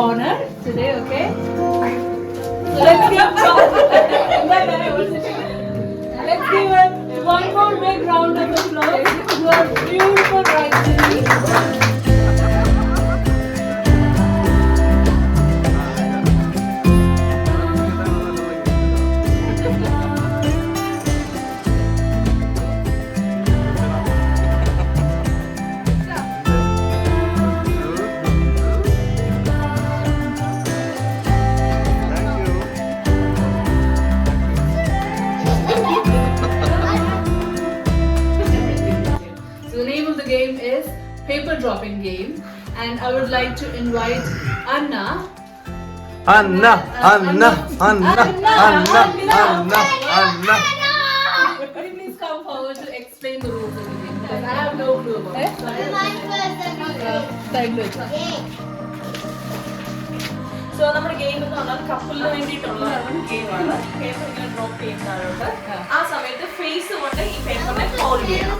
corner today, okay? So let's give it one more big round of applause to our beautiful bridesmaids. Game is paper dropping game, and I would like to invite Anna. Anna. Could you please come forward to explain the rules of the game? Because I have no clue about it. So നമ്മുടെ game എന്ന് പറഞ്ഞാൽ കപ്പിളിന് വേണ്ടിയിട്ടുള്ള ഗെയിമാണ്. Paper ഇങ്ങനെ drop ചെയ്യുന്നതായിട്ട് ആ സമയത്ത് face കൊണ്ട് ഈ പേപ്പറിനെ ഹോൾഡ് ചെയ്യണം.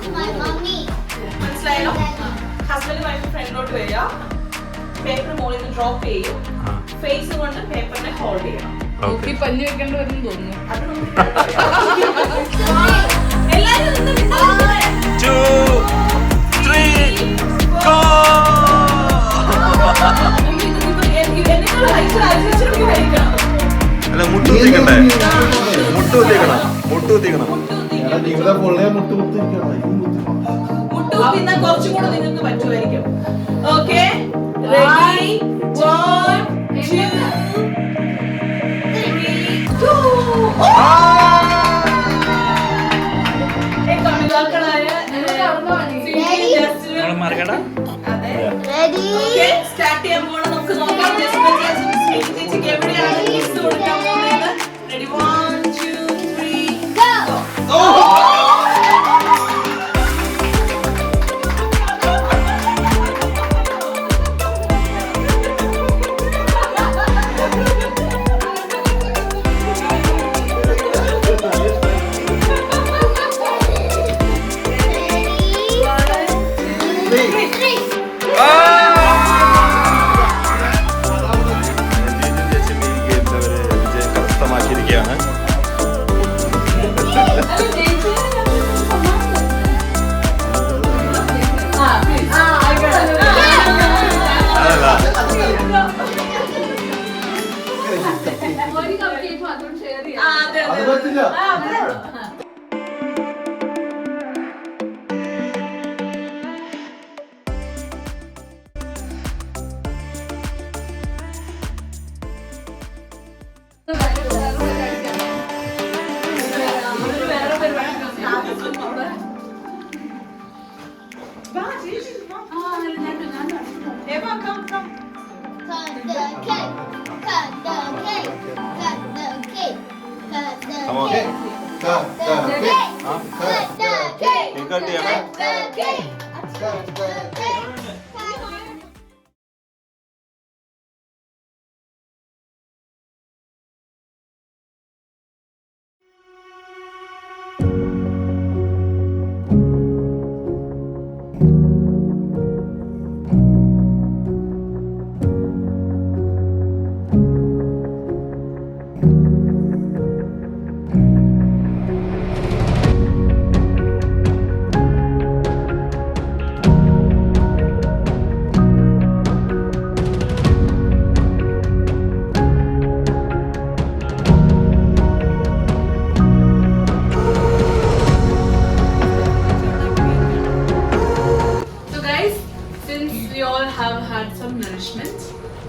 മനസ്സിലായല്ലോ? ഹസ്ബൻഡ് വൈഫ് ഫ്രണ്ടിലോട്ട് വരിക, പേപ്പർ മുകളിൽ നിന്ന് ഡ്രോപ്പ് ചെയ്യും, ഫേസ് കൊണ്ട് പേപ്പറിനെ ഹോൾഡ് ചെയ്യണം. പഞ്ഞു വെക്കേണ്ടി വരും തോന്നുന്നു. അത് എല്ലാവരും അല്ല മുട്ടുകുത്തിക്കണ്ടേ? മുട്ടുകുത്തിക്കണം. മുട്ടുകുത്തിന്ന കുറച്ചും കൂടെ നിങ്ങൾക്ക് പറ്റുമായിരിക്കും. Okay, ready? 1 2 3 2. കമിതാക്കളായ സ്റ്റാർട്ട് ചെയ്യാൻ പോകണം. നമുക്ക് നോക്കാം ചേച്ചിക്ക് എവിടെയാണ് കിസ് കൊടുക്കാൻ പോകുന്നത്. Ready? 1 2 3 go.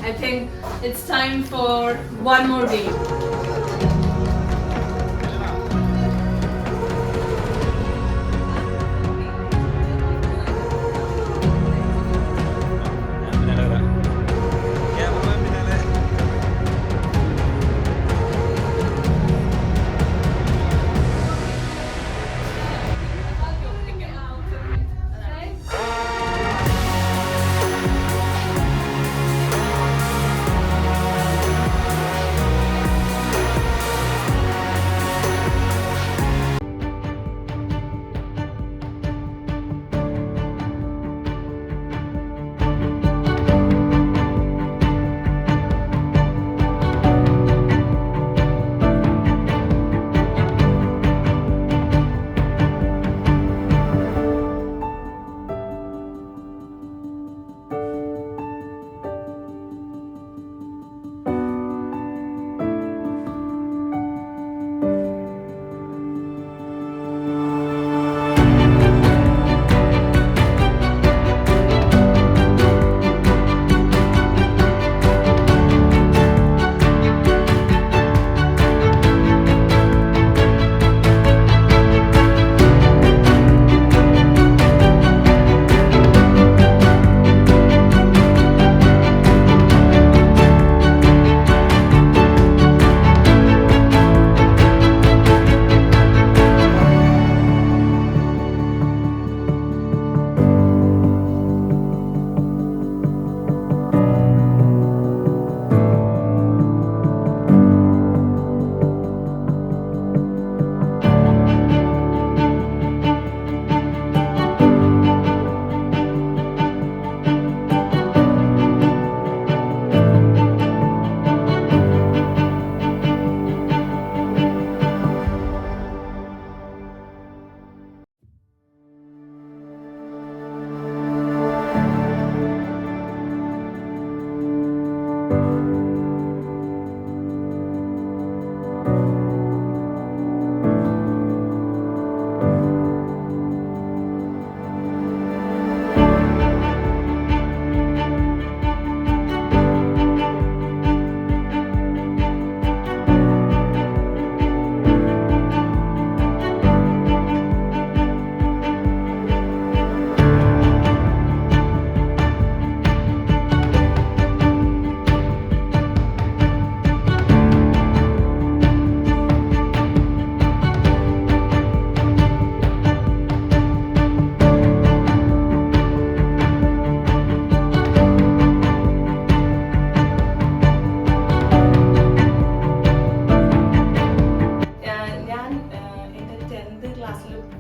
I think it's time for one more game.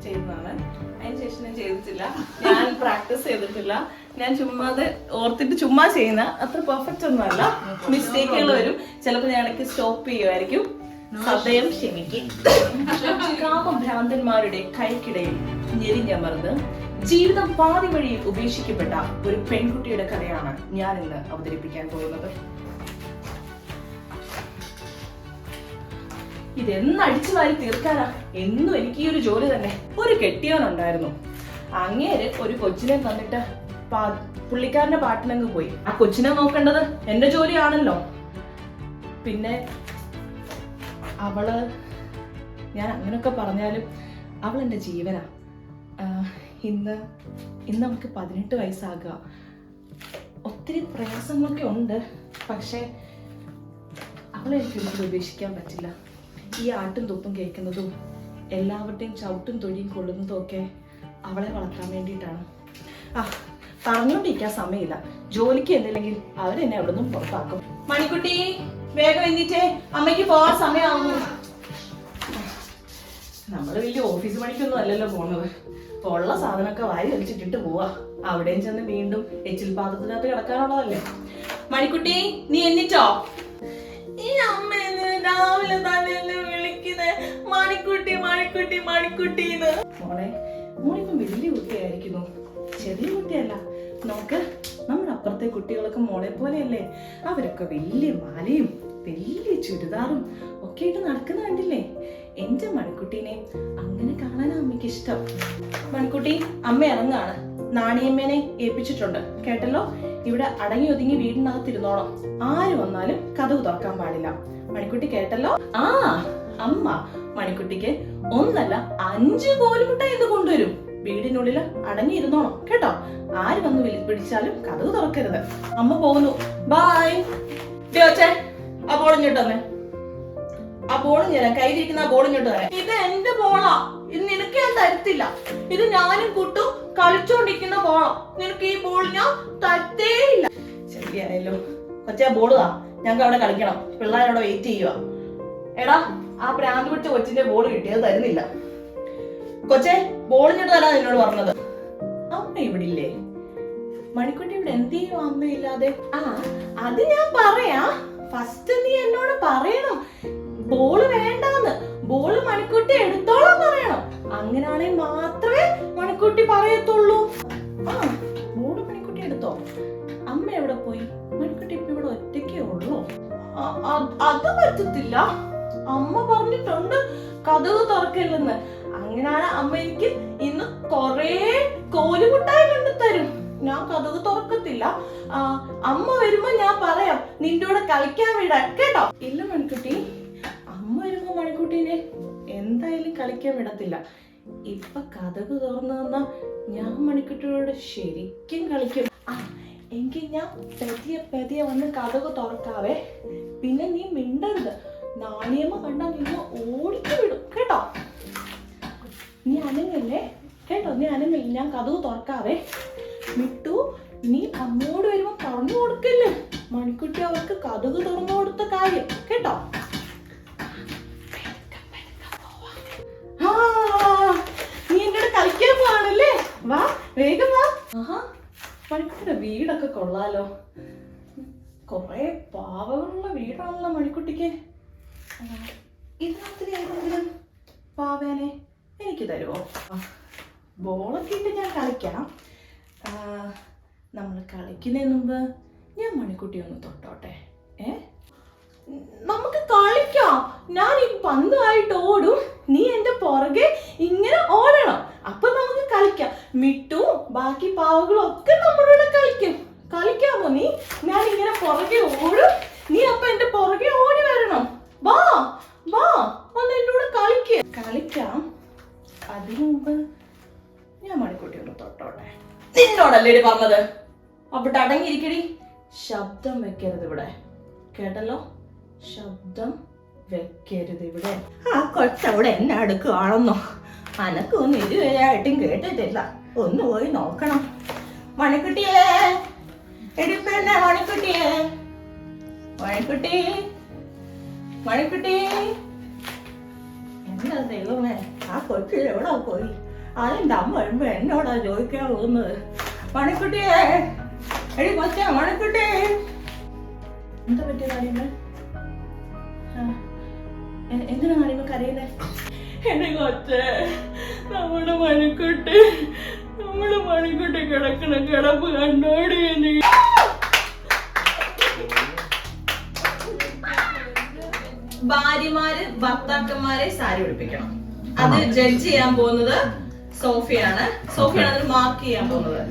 ചെയ്യുന്നതാണ്. അതിനുശേഷം ഞാൻ ചെയ്തിട്ടില്ല, ഞാൻ പ്രാക്ടീസ് ചെയ്തിട്ടില്ല. ഞാൻ ചുമ്മാതെ ഓർത്തിട്ട് ചുമ്മാ ചെയ്യുന്ന അത്ര പെർഫെക്റ്റ് ഒന്നും അല്ല. മിസ്റ്റേക്കുകൾ വരും, ചിലപ്പോൾ ഞാൻ ഇടയ്ക്ക് സ്റ്റോപ്പ് ചെയ്യുമായിരിക്കും. സദയം ക്ഷമിക്കും. കാമഭ്രാന്തന്മാരുടെ കൈക്കിടയിൽ ഞെരിഞ്ഞമർന്ന് ജീവിതം പാതി വഴിയിൽ ഉപേക്ഷിക്കപ്പെട്ട ഒരു പെൺകുട്ടിയുടെ കഥയാണ് ഞാൻ ഇന്ന് അവതരിപ്പിക്കാൻ പോകുന്നത്. ഇതെന്ന് അടിച്ചു വാരി തീർക്കാനാ എന്നും എനിക്ക് ഈ ഒരു ജോലി തന്നെ. ഒരു കെട്ടിയവനുണ്ടായിരുന്നു, അങ്ങേര് ഒരു കൊച്ചിനെ തന്നിട്ട് പുള്ളിക്കാരന്റെ പാട്ടിനങ്ങ് പോയി. ആ കൊച്ചിനെ നോക്കേണ്ടത് എന്റെ ജോലിയാണല്ലോ. പിന്നെ അവള്, ഞാൻ അങ്ങനൊക്കെ പറഞ്ഞാലും അവൾ എന്റെ ജീവനാ. ഇന്ന് നമുക്ക് 18 വയസ്സാകുക. ഒത്തിരി പ്രയാസങ്ങളൊക്കെ ഉണ്ട്, പക്ഷെ അവളെ എനിക്കൊരിക്കലും ഉപേക്ഷിക്കാൻ പറ്റില്ല. ഈ ആട്ടും തുപ്പും കേൾക്കുന്നതും എല്ലാവരുടെയും ചവിട്ടും തൊഴിയും കൊള്ളുന്നതും ഒക്കെ അവളെ വളർത്താൻ വേണ്ടിയിട്ടാണ്. പറഞ്ഞോണ്ടിരിക്കാൻ സമയമില്ല. ജോലിക്ക് എന്നില്ലെങ്കിൽ അവരെന്നെ അവിടെ നിന്നും പുറത്താക്കും. മണിക്കുട്ടി, വേഗം എണീറ്റേ, അമ്മയ്ക്ക് പോവാൻ സമയമാകുന്നു. നമ്മള് വലിയ ഓഫീസ് പണിക്കൊന്നും അല്ലല്ലോ പോണത്. ഉള്ള സാധനമൊക്കെ വാരി വലിച്ചിട്ടിട്ട് പോവാ. അവിടെയും ചെന്ന് വീണ്ടും എച്ചിൽ പാത്രത്തിനകത്ത് കിടക്കാനുള്ളതല്ലേ. മണിക്കുട്ടി, നീ എണീറ്റോ? ഈ അമ്മ രാവിലെ തന്നെ എന്നെ വിളിക്കുന്നേ മണിക്കുട്ടി മണിക്കുട്ടി മണിക്കുട്ടിന്ന്. മോളിപ്പം വലിയ കുട്ടിയായിരിക്കുന്നു, ചെറിയ കുട്ടിയല്ല. നോക്ക്, നമ്മുടെ അപ്പുറത്തെ കുട്ടികളൊക്കെ മോളെ പോലെയല്ലേ. അവരൊക്കെ വലിയ മാലയും വലിയ ചുരിദാറും ഒക്കെ ഇട്ട് നടക്കുന്ന കണ്ടില്ലേ. എന്റെ മണിക്കുട്ടീനെ അങ്ങനെ കാണാനാ അമ്മയ്ക്ക് ഇഷ്ടം. മണിക്കുട്ടി, അമ്മ ഇറങ്ങാണ്. നാണിയമ്മേനെ ഏൽപ്പിച്ചിട്ടുണ്ട്, കേട്ടല്ലോ. ഇവിടെ അടങ്ങി ഒതുങ്ങി വീടിനകത്തിരുന്നോണം. ആര് വന്നാലും കതവ് തുറക്കാൻ പാടില്ല. മണിക്കുട്ടി കേട്ടല്ലോ. അമ്മ മണിക്കുട്ടിക്ക് 1 അല്ല 5 കോലുമുട്ടായി എന്ന് കൊണ്ടുവരും. വീടിനുള്ളിൽ അടങ്ങിയിരുന്നോണം, കേട്ടോ. ആര് വന്ന് പിടിച്ചാലും കതവ് തുറക്കരുത്. അമ്മ പോകുന്നു, ബൈ. ആ ബോളിഞ്ഞിട്ട് തന്നെ, ആ ബോളും ഞാൻ കയ്യിലിരിക്കുന്ന ആ ബോളിഞ്ഞിട്ട് തന്നെ. ഇത് എന്റെ ബോളാ, ഇത് നിനക്ക് ഞാൻ തരത്തില്ല. ഇത് ഞാനും കൂട്ടും കളിച്ചോണ്ടിരിക്കുന്ന ബോളാ. നിനക്ക് ഈ ബോൾ ഞാൻ തരത്തേയില്ല. ശരിയായല്ലോ കൊച്ചേ, ബോളാ. ഞങ്ങൾക്ക് അവിടെ കളിക്കണം, പിള്ളേരവിടെ വെയിറ്റ് ചെയ്യുക. എടാ, ആ പ്രാന്ത് പിടിച്ച കൊച്ചിന്റെ ബോൾ കിട്ടിയത് തരുന്നില്ല. കൊച്ചേ, ബോളിഞ്ഞിട്ട് തരാൻ എന്നോട് പറഞ്ഞത്. അമ്മ ഇവിടെ ഇല്ലേ? മണിക്കുട്ടി ഇവിടെ എന്ത് ചെയ്യും അമ്മയില്ലാതെ? അത് ഞാൻ പറയാ. ഫസ്റ്റ് നീ എന്നോട് പറയണം ബോള് വേണ്ടാന്ന്. ബോള് മണിക്കുട്ടി എടുത്തോളാൻ പറയണം. അങ്ങനാണെങ്കിൽ മാത്രമേ മണിക്കുട്ടി പറയത്തുള്ളൂ. ബോള് മണിക്കുട്ടി എടുത്തോ. അമ്മ എവിടെ പോയി? മണിക്കുട്ടി ഇപ്പൊ ഇവിടെ ഒറ്റയ്ക്കേ ഉള്ളൂ. അത് പറ്റത്തില്ല, അമ്മ പറഞ്ഞിട്ടുണ്ട് കതവ് തുറക്കില്ലെന്ന്. അങ്ങനെയാണ് അമ്മ എനിക്ക് ഇന്ന് കൊറേ കോലുമുട്ടായി കൊണ്ടുതരും. ഞാൻ കതവ് തുറക്കത്തില്ല. അമ്മ വരുമ്പോ ഞാൻ പറയാം നിന്റെ കൂടെ കളിക്കാൻ വിടാൻ, കേട്ടോ. ഇല്ല മണിക്കുട്ടി, അമ്മ വരുമ്പോ മണിക്കുട്ടീനെ എന്തായാലും കളിക്കാൻ വിടത്തില്ല. ഇപ്പൊ കതവ് തുറന്നു തന്നാ ഞാൻ മണിക്കുട്ടിയോട് ശരിക്കും കളിക്കും. എങ്കിൽ ഞാൻ പെതിയെ വന്ന് കതവ് തുറക്കാവേ. പിന്നെ നീ മിണ്ടരുത്. നാണിയമ്മ കണ്ടാ നിന്നെ ഓടിച്ചു വിടും, കേട്ടോ. നീ അനങ്ങല്ലേ, കേട്ടോ. നീ അനങ്ങല്ലേ, ഞാൻ കതവ് തുറക്കാവേ. മിട്ടു, നീ അമ്മയോട് വരുമ്പോ പറഞ്ഞു കൊടുക്കല്ലേ മണിക്കുട്ടി അവർക്ക് കതക് തുറന്നു കൊടുത്ത കാര്യം, കേട്ടോ. നീ എന്നോട് കളിക്കാൻ പോവാണല്ലേ? വാ, വേഗം വാ. മണിക്കുട്ടിയുടെ വീടൊക്കെ കൊള്ളാലോ. കൊറേ പാവകളുള്ള വീടാണല്ലോ മണിക്കുട്ടിക്ക്. ഇതിനകത്ത് ഏതെങ്കിലും പാവേനെ എനിക്ക് തരുമോ? ബോളൊക്കെ ഇട്ട് ഞാൻ കളിക്കാം. നമ്മൾ കളിക്കുന്നതിന് മുമ്പ് ഞാൻ മണിക്കുട്ടി ഒന്ന് തൊട്ടോട്ടെ. നമുക്ക് കളിക്കാം. ഞാൻ ഈ പന്തായിട്ട് ഓടും, നീ എന്റെ പുറകെ ഇങ്ങനെ ഓടണം. അപ്പൊ നമുക്ക് കളിക്കാം. മിട്ടു ബാക്കി പാവകളും ഒക്കെ നമ്മളോട് കളിക്കും. കളിക്കാമോ നീ? ഞാൻ ഇങ്ങനെ പുറകെ ഓടും, നീ അപ്പൊ എന്റെ പുറകെ ഓടി വരണം. വാ വാ, വന്ന് എന്നോട് കളിക്കാം. അതിനു മുമ്പ് ഞാൻ മണിക്കുട്ടി ഒന്ന് തൊട്ടോട്ടെ. നിന്നോടല്ലേ പറഞ്ഞത്? അവിടെ അടങ്ങിയിരിക്കടി. ശബ്ദം വെക്കരുത് ഇവിടെ, കേട്ടല്ലോ. ശബ്ദം വെക്കരുത് ഇവിടെ. ആ കൊച്ചവിടെ എന്നെ അടുക്കുകയാണെന്നോ? അനക്കൊന്നും ഇതുവരെയായിട്ടും കേട്ടിട്ടില്ല. ഒന്ന് പോയി നോക്കണം. മണിക്കുട്ടിയേ, എടുപ്പന്നെ മണിക്കുട്ടിയേ, മണിക്കുട്ടി, മണിക്കുട്ടി. എന്താ ദൈവമേ, ആ കൊച്ചിൽ എവിടെ പോയി? അതിൻ്റെ അമ്മ വരുമ്പോ എന്നോടാ ചോദിക്കാൻ പോകുന്നത്. മണിക്കുട്ടിയെ, എടി കൊച്ചേ മണിക്കുട്ടി. എന്താ പറ്റിയ കാര്യങ്ങൾ? എന്തിനാ കാര്യങ്ങൾ കരയുന്നേ? എന്റെ കൊച്ചേ, നമ്മുടെ മണിക്കുട്ടി കിടക്കണ കിടപ്പ് കണ്ടോടി. ഭാര്യമാര് ഭർത്താക്കന്മാരെ സാരി ഉടുപ്പിക്കണം. അത് ജഡ്ജ് ചെയ്യാൻ പോകുന്നത് സോഫിയാണ്. അതിന് മാർക്ക് ചെയ്യാൻ പോകുന്നത്.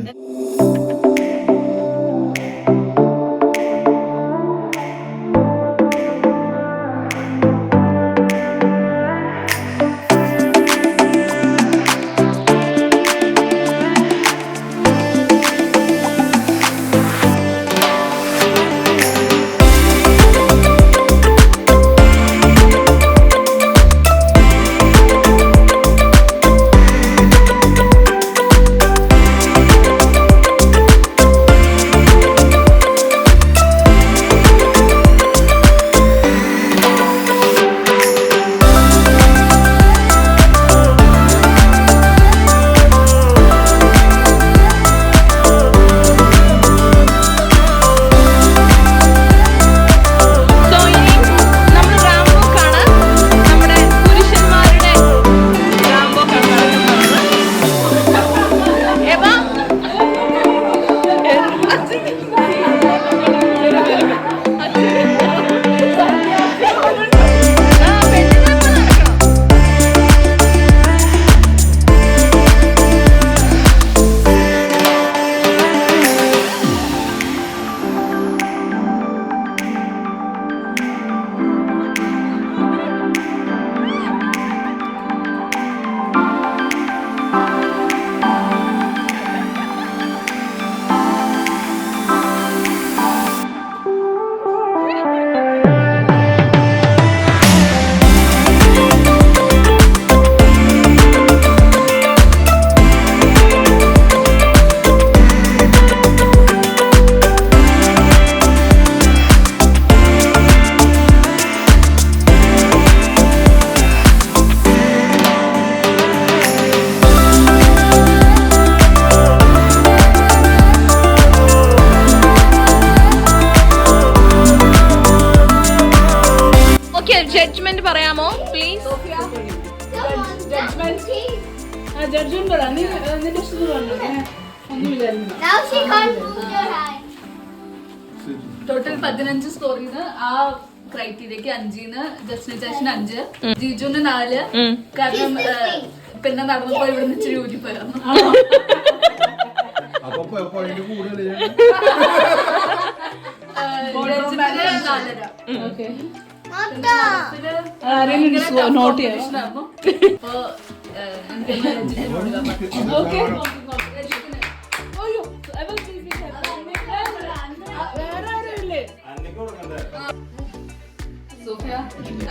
ജഡ്ജ്മെന്റ് പറയാമോ പ്ലീസ്? ജഡ്ജ്മെന്റ് പറ. നിന്റെ ഇഷ്ടത്തിന് പറഞ്ഞു. ഒന്നും ടോട്ടൽ 15 സ്കോറിന്ന് ആ ക്രൈറ്റീരിയക്ക് 5ന്ന് ജസ്റ്റിന് ചേച്ചന് 5, ജിജുന് 4. കാരണം പിന്നെ നടന്നപ്പോ ഇവിടുന്ന് ഇച്ചിരി ഊരിപ്പോയിരുന്നു. നോട്ട് ചെയ്യാം. സോഫിയ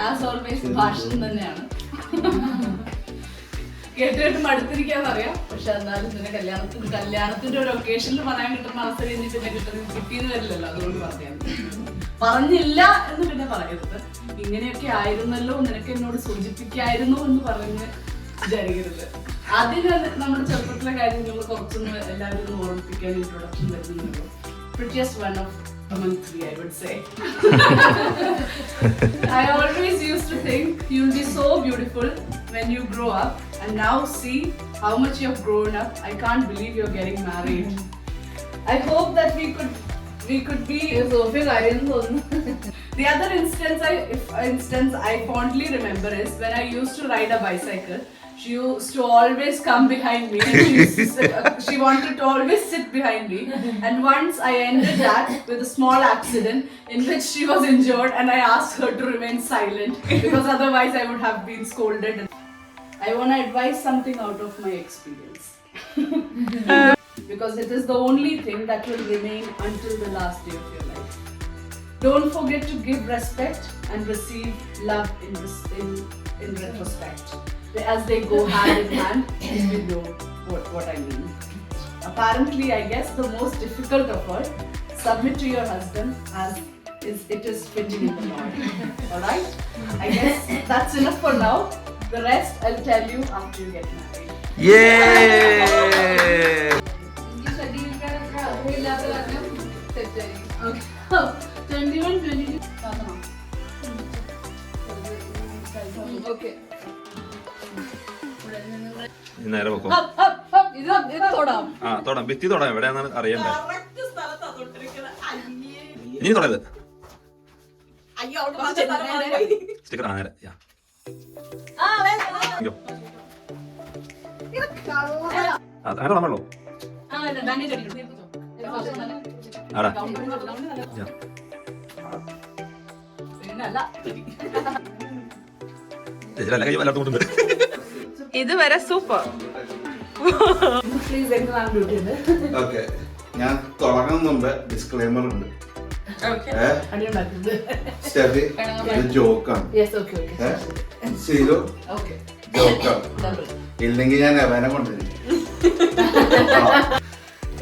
ആസ് ഓൾവേസ് ഭാഷണം തന്നെയാണ്. കേട്ട് മടുത്തിരിക്കാന്ന് അറിയാം. പക്ഷെ എന്നാലും പിന്നെ കല്യാണത്തിന്റെ ഒരു ഒക്കേഷനിൽ പറയാൻ കിട്ടുന്ന അവസരം ഇനി പിന്നെ കിട്ടിയെന്ന് വരില്ലല്ലോ. അതുകൊണ്ട് പറഞ്ഞില്ല എന്ന് പിന്നെ പറയരുത്. ഇങ്ങനെയൊക്കെ ആയിരുന്നല്ലോ, നിനക്ക് എന്നോട് സൂചിപ്പിക്കായിരുന്നു എന്ന് പറഞ്ഞ് വിചാരിക്കരുത്. അതിന് നമ്മുടെ ചെറുപ്പത്തിലെ കാര്യങ്ങൾ കുറച്ചൊന്ന് എല്ലാവരും ഒന്ന് ഓർമ്മിപ്പിക്കാൻ ഇൻട്രൊഡക്ഷൻ വരുന്നുള്ളൂ. Prettiest one of among 3, I would say. I always used to think you'll be so beautiful when you grow up, and now see how much you've grown up. I can't believe you're getting married. I hope that we could be. The other instance I fondly remember is when I used to ride a bicycle. She used to always come behind me. She wanted to always sit behind me. And once I ended that with a small accident in which she was injured, and I asked her to remain silent because otherwise I would have been scolded. I want to advise something out of my experience. Because it is the only thing that will remain until the last day of your life. Don't forget to give respect and receive love in retrospect. As they go hand in hand, you will know what I mean. Apparently, I guess the most difficult of all, submit to your husband as it is fitting in the Lord. Alright? I guess that's enough for now. The rest I'll tell you after you get married. എനിക്ക് ഷെഡ്യൂളിക്കാരൊക്കെ അറിയില്ലാത്ത കാരണം തെറ്റായി. Okay. 21, 22 കാണണം. Okay. നേരെ വെക്കോ. ഇത് തൊടാം. ആ തൊടാം, ഭിത്തി തൊടാം. എവിടെയാണെന്ന് അറിയണ്ടേ? കറക്റ്റ് സ്ഥലത്താ തൊട്ടിരിക്കുന്നത്. അയ്യേ. ഇനി തൊടരുത്. അയ്യോ, അവിടെ കുറച്ച് സ്ഥലം മാറിപ്പോയി. സ്റ്റിക്കർ ആ നേരെ. യാ. ആ, വേണ്ട. അയ്യോ. അങ്ങനെ നമ്മളോ ആ, ബാൻഡേജ് അടിക്കണം. ആടാ. യാ. പിന്നല്ല. ചേച്ചിയുടെ കൈ വല്ലാത്തോണ്ട് ഇതുവരെ സൂപ്പർ. പ്ലീസ് എനിക്ക് നാളെ ഡ്യൂട്ടി ഉണ്ട്. ഓക്കെ, ഞാൻ തുടങ്ങുന്ന മുമ്പ് ഡിസ്ക്ലെയിമർ ഉണ്ട്. അടിയുണ്ടാക്കുന്നത്. സ്റ്റെഫി, ഇത് ജോക്കാണ്. Yes, okay okay Seelu, okay. ജോക്കാണ്. ഇല്ലെങ്കിൽ ഞാൻ അവനെ കൊണ്ടുവരും.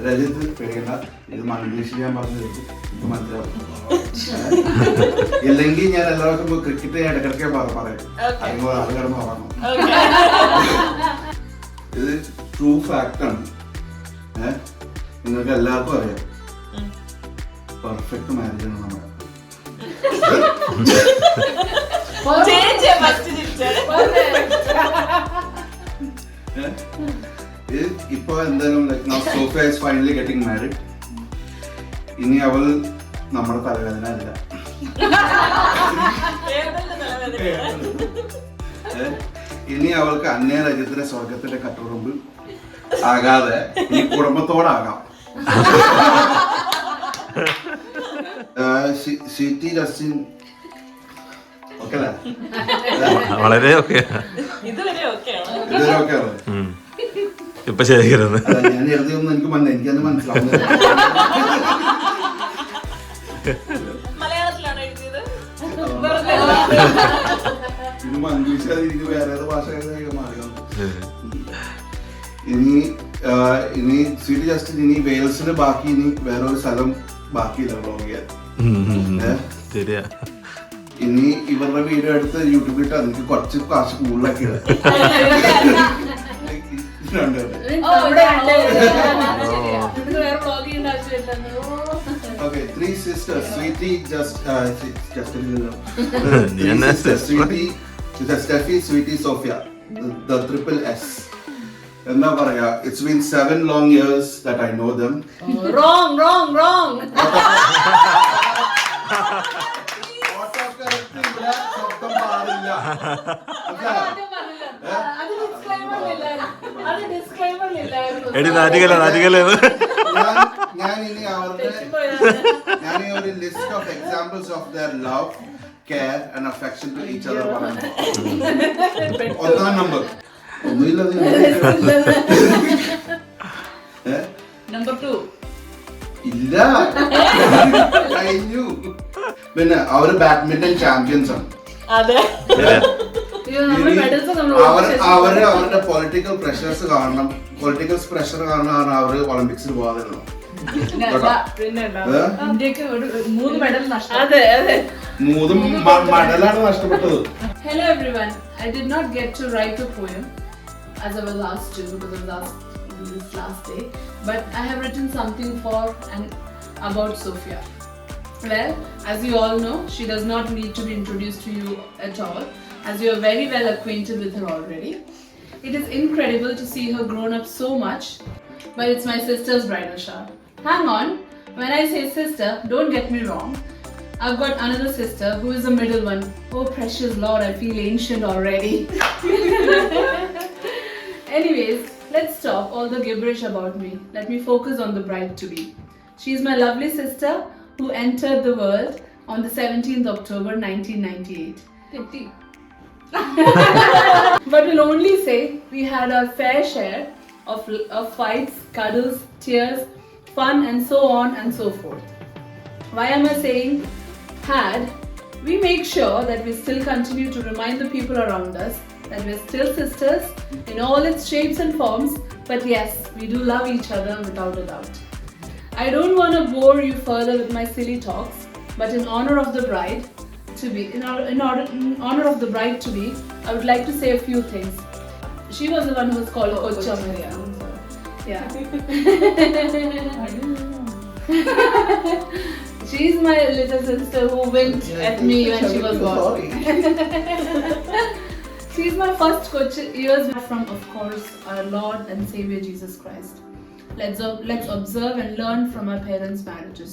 രജിത്ത് പേടിക്കണ്ട, ഇത് മംഗ്ലീഷിൽ ഞാൻ പറഞ്ഞു തരും, ഇത് മനസ്സിലാവും. ഇല്ലെങ്കിൽ ഞാൻ എല്ലാവർക്കും ക്രിക്കറ്റ് ഇടയ്ക്കിടയ്ക്ക് പറയും, അതുപോലെ അത് കിടന്ന് പറഞ്ഞു. ഇത് ട്രൂ ഫാക്ട് ആണ്. നിങ്ങൾക്ക് എല്ലാവർക്കും അറിയാം, പെർഫെക്റ്റ് മാരേജ് ആണ് നമ്മുടെ. ഇപ്പൊ എന്തായാലും Sophia is finally getting married. ഇനി അവൾ നമ്മുടെ തലവേദന അല്ല. ഇനി അവൾക്ക് അന്യ രാജ്യത്തിലെ സ്വർഗത്തിലെ കട്ടുറുമ്പ് ആകാതെ ഈ കുടുംബത്തോടാകാം. സ്വീറ്റി ജസ്റ്റിൻ ഓക്കെ അല്ലേ? വളരെ ഓക്കെ. ഇതുവരെ ഓക്കെയാണ്. ഇതൊരു ഓക്കെ ആണ്. ഇപ്പൊ ശരിയായിരുന്നു. ഞാൻ എഴുതിയൊന്നും എനിക്കത് മനസ്സിലാവുന്നില്ല. മലയാളത്തിലാണ് എഴുതിയത്. ഇത് മംഗ്ലീഷ് എനിക്ക് വേറെ ഏത് ഭാഷ മാറിയാണ്. ഇനി സ്വീറ്റ് ജസ്റ്റിൻ ഇനി വെയിൽസിന് ബാക്കി ഇനി വേറെ ഒരു സ്ഥലം ബാക്കിയില്ല വ്ളോഗ് ചെയ്യാൻ. ശരിയാ. ഇനി ഇവരുടെ വീഡിയോ എടുത്ത് യൂട്യൂബിലിട്ട് അതിന് കുറച്ച് കാശ് കൂടുതലൊക്കെ Okay, 3 sisters, Sweetie, Steffi, Sweetie, Sophia, the triple S. എന്താ പറയാ, it's been 7 long years that I know them. Wrong. ശബ്ദം പാടില്ല. എടി നാറ്റിക്കല ഞാൻ ഇനി ഒരു list of examples of their love, care and affection to each other പറഞ്ഞു. 1 നമ്പർ ഒന്നുമില്ല. നമ്പർ 2 ഇല്ല, കഴിഞ്ഞു. പിന്നെ അവര് ബാഡ്മിന്റൺ ചാമ്പ്യൻസ് ആണ്. അവരുടെ പൊളിറ്റിക്കൽ പ്രഷർ കാരണം അവര് ഒളിമ്പിക്സിൽ പോകാതിരുന്നു. ഇന്ത്യക്ക് 3 മെഡൽ നഷ്ടം. മൂന്നും മെഡലാണ് നഷ്ടപ്പെട്ടത്. Hello everyone, I did not get to write a poem as I was asked to because I was asked this last day, but I have written something for and about Sophia. Well, as you all know, she does not need to be introduced to you at all, as you are very well acquainted with her already. It is incredible to see her grown up so much, but it's my sister's bridal shower. Hang on, when I say sister, don't get me wrong. I've got another sister who is the middle one. Oh precious Lord, I feel ancient already. Anyways, let's stop all the gibberish about me. Let me focus on the bride to be. She is my lovely sister who entered the world on the 17th October 1998. But we'll only say we had our fair share of fights, cuddles, tears, fun and so on and so forth. Why am I saying had? We make sure that we still continue to remind the people around us that we're still sisters in all its shapes and forms, but yes, we do love each other without a doubt. I don't want to bore you further with my silly talks, but in honor of the bride to be, I would like to say a few things. She was the one who was called Kocha Maria. Yeah. She's my little sister who winked at me when she was born. She's my first coach years from, of course, our Lord and Savior Jesus Christ. Let's observe and learn from our parents' marriages.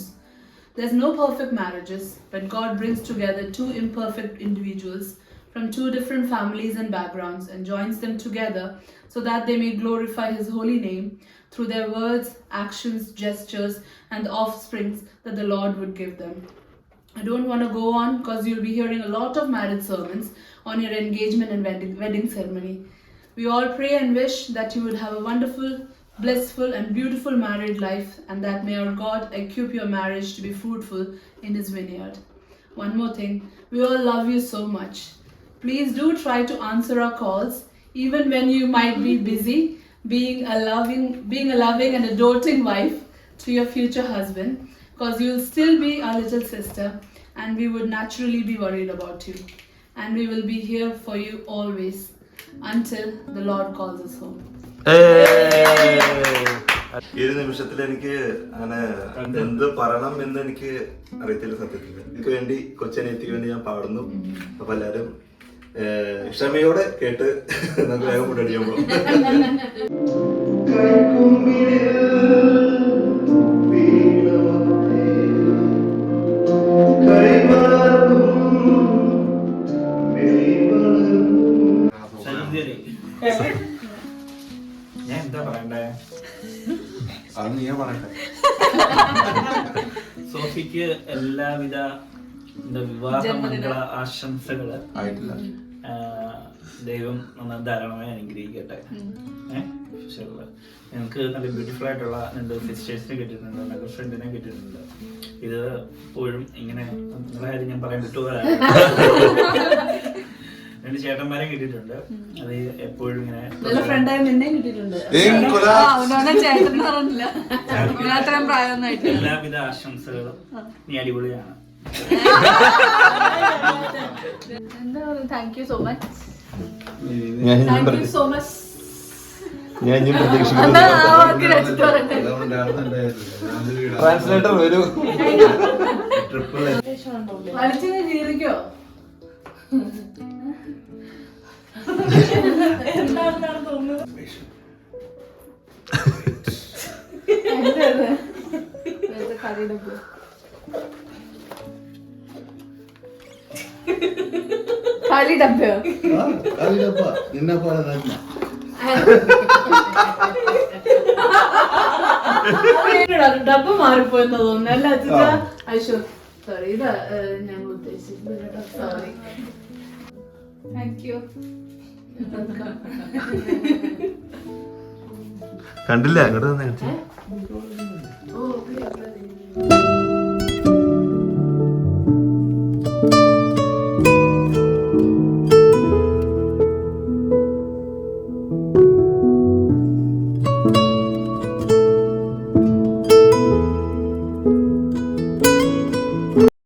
There's no perfect marriages, but God brings together two imperfect individuals from two different families and backgrounds and joins them together so that they may glorify His holy name through their words, actions, gestures, and the offsprings that the Lord would give them. I don't want to go on because you'll be hearing a lot of marriage sermons on your engagement and wedding ceremony. We all pray and wish that you would have a wonderful, blissful and beautiful married life, and that may our God equip your marriage to be fruitful in His vineyard. One more thing, we all love you so much. Please do try to answer our calls, even when you might be busy, being a loving and a doting wife to your future husband, because you'll still be our little sister, and we would naturally be worried about you. And we will be here for you always until the Lord calls us home. ഈ ഒരു നിമിഷത്തിൽ എനിക്ക് അങ്ങനെ എന്ത് പറയണം എന്ന് എനിക്ക് അറിയത്തില്ല സത്യത്തിൽ. എനിക്ക് വേണ്ടി കൊച്ചനിയത്തിക്ക് വേണ്ടി ഞാൻ പാടുന്നു. അപ്പൊ എല്ലാരും ക്ഷമയോടെ കേട്ട് നമുക്ക് വേഗം കൊണ്ടടിക്കാൻ പോകും. ഞാൻ എന്താ പറയണ്ടേ? അത് നീ പറയട്ടെ. സോഫിക്ക് എല്ലാവിധ വിവാഹ മംഗള ആശംസകള്. ആയിട്ടില്ല. ദൈവം ധാരാളമായി അനുഗ്രഹിക്കട്ടെ. ഞങ്ങൾക്ക് നല്ല ബ്യൂട്ടിഫുൾ ആയിട്ടുള്ള രണ്ട് സിസ്റ്റേഴ്സിനെ കിട്ടിയിട്ടുണ്ട്, നല്ല ഫ്രണ്ടിനെ കിട്ടിയിട്ടുണ്ട്. ഇത് എപ്പോഴും ഇങ്ങനെ നിങ്ങളെ കാര്യം ഞാൻ പറയാൻ വിട്ടുപോകാനാണ്. രണ്ട് ചേട്ടന്മാരെ കിട്ടിയിട്ടുണ്ട്. അത് എപ്പോഴും ഇങ്ങനെ എല്ലാവിധ ആശംസകളും. നീ അടിപൊളിയാണ്. Thank you so much. ഞാൻ Thank you so much. ഇനി പ്രതീക്ഷിക്കുന്നു. ട്രാൻസ്ലേറ്റർ വരൂ. വലിച്ചു കീറിക്കോ? എന്താണെന്നാണ് തോന്നുന്നത്? കളി ഡബ്ബയോ? നിന്നെ പോലെ തന്നെ. ഡബ്ബ മാറിപ്പോയെന്ന് തോന്നുന്നു അല്ല അച്ഛാ? അയ്യോ സോറി, ഇത് ഞങ്ങൾ ഉദ്ദേശിച്ചത് കേട്ടോ. സോറി. Thank you. കണ്ടില്ല അങ്ങോട്ട് തന്നെ. ഓ